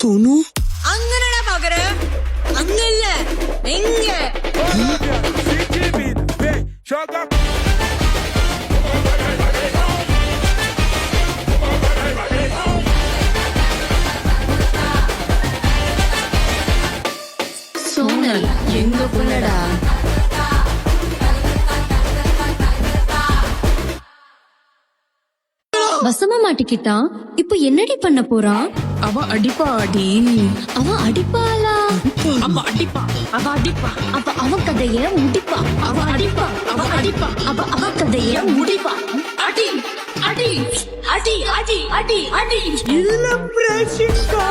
தோனு அங்கனடா பாக்குற அங்க இல்ல எங்க சோனல் எங்க புள்ளடா வசமா மாட்டிக்கிட்டான். இப்ப என்னடி பண்ண போறான்? அவ அடிப்பா அடி அவன் அடிப்பாளா? அவ அடிப்பா அவ அடிப்பா அப்ப அவன் கதைய முடிப்பா. அவ அடிப்பா அவ அடிப்பா அப்ப அவன் கதைய முடிப்பா. அடி அடி அடி அடி அடி அடி இல்ல பிரேசிக்கா